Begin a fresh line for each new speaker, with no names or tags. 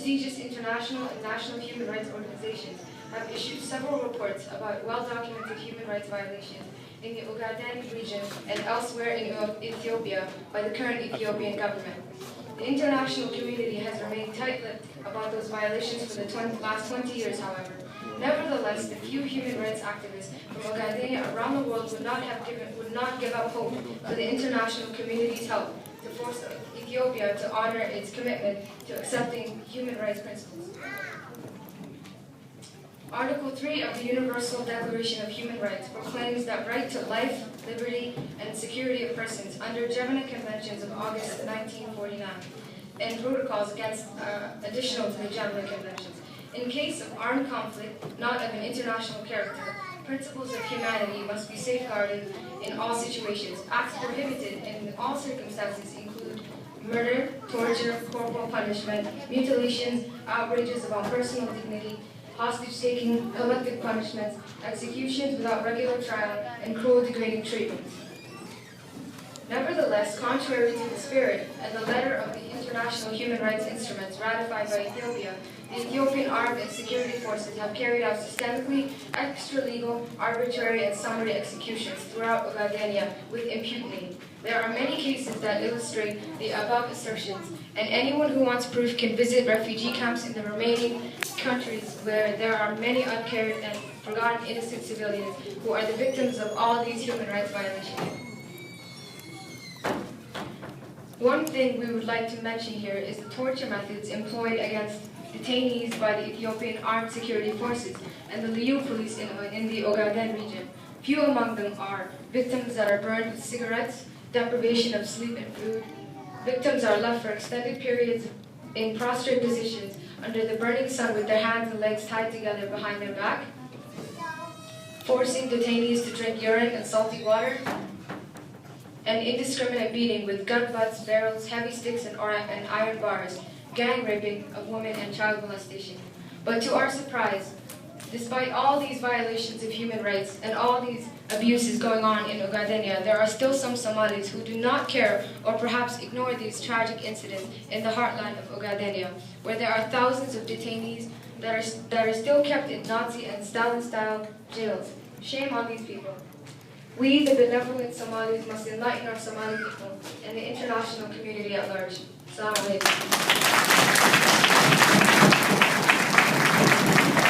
prestigious international and national human rights organizations have issued several reports about well-documented human rights violations in the Ogaden region and elsewhere in Ethiopia by the current Ethiopian government. The international community has remained tight-lipped about those violations for the last 20 years, however. Nevertheless, the few human rights activists from Ogaden around the world would not give up hope for the international community's help to force Ethiopia to honor its commitment to accepting human rights principles. Article 3 of the Universal Declaration of Human Rights proclaims that right to life, liberty, and security of persons under Geneva Conventions of August 1949 and protocols additional to the Geneva Conventions. In case of armed conflict, not of an international character, principles of humanity must be safeguarded in all situations. Acts prohibited in all circumstances include murder, torture, corporal punishment, mutilations, outrages upon personal dignity, hostage-taking, collective punishments, executions without regular trial, and cruel degrading treatments. Nevertheless, contrary to the spirit and the letter of the international human rights instruments ratified by Ethiopia, the Ethiopian armed and security forces have carried out systemically extra-legal, arbitrary, and summary executions throughout Ogadenia with impunity. There are many cases that illustrate the above assertions, and anyone who wants proof can visit refugee camps in the remaining countries where there are many uncared and forgotten innocent civilians who are the victims of all these human rights violations. One thing we would like to mention here is the torture methods employed against detainees by the Ethiopian Armed Security Forces and the Liu police in the Ogaden region. Few among them are victims that are burned with cigarettes, deprivation of sleep and food. Victims are left for extended periods in prostrate positions under the burning sun with their hands and legs tied together behind their back, forcing detainees to drink urine and salty water, and indiscriminate beating with gun butts, barrels, heavy sticks, and iron bars, gang raping of women, and child molestation. But to our surprise, despite all these violations of human rights and all these abuses going on in Ogadenia, there are still some Somalis who do not care or perhaps ignore these tragic incidents in the heartland of Ogadenia, where there are thousands of detainees that are still kept in Nazi and Stalin-style jails. Shame on these people. We, the benevolent Somalis, must enlighten our Somali people and the international community at large. Assalamu alaikum.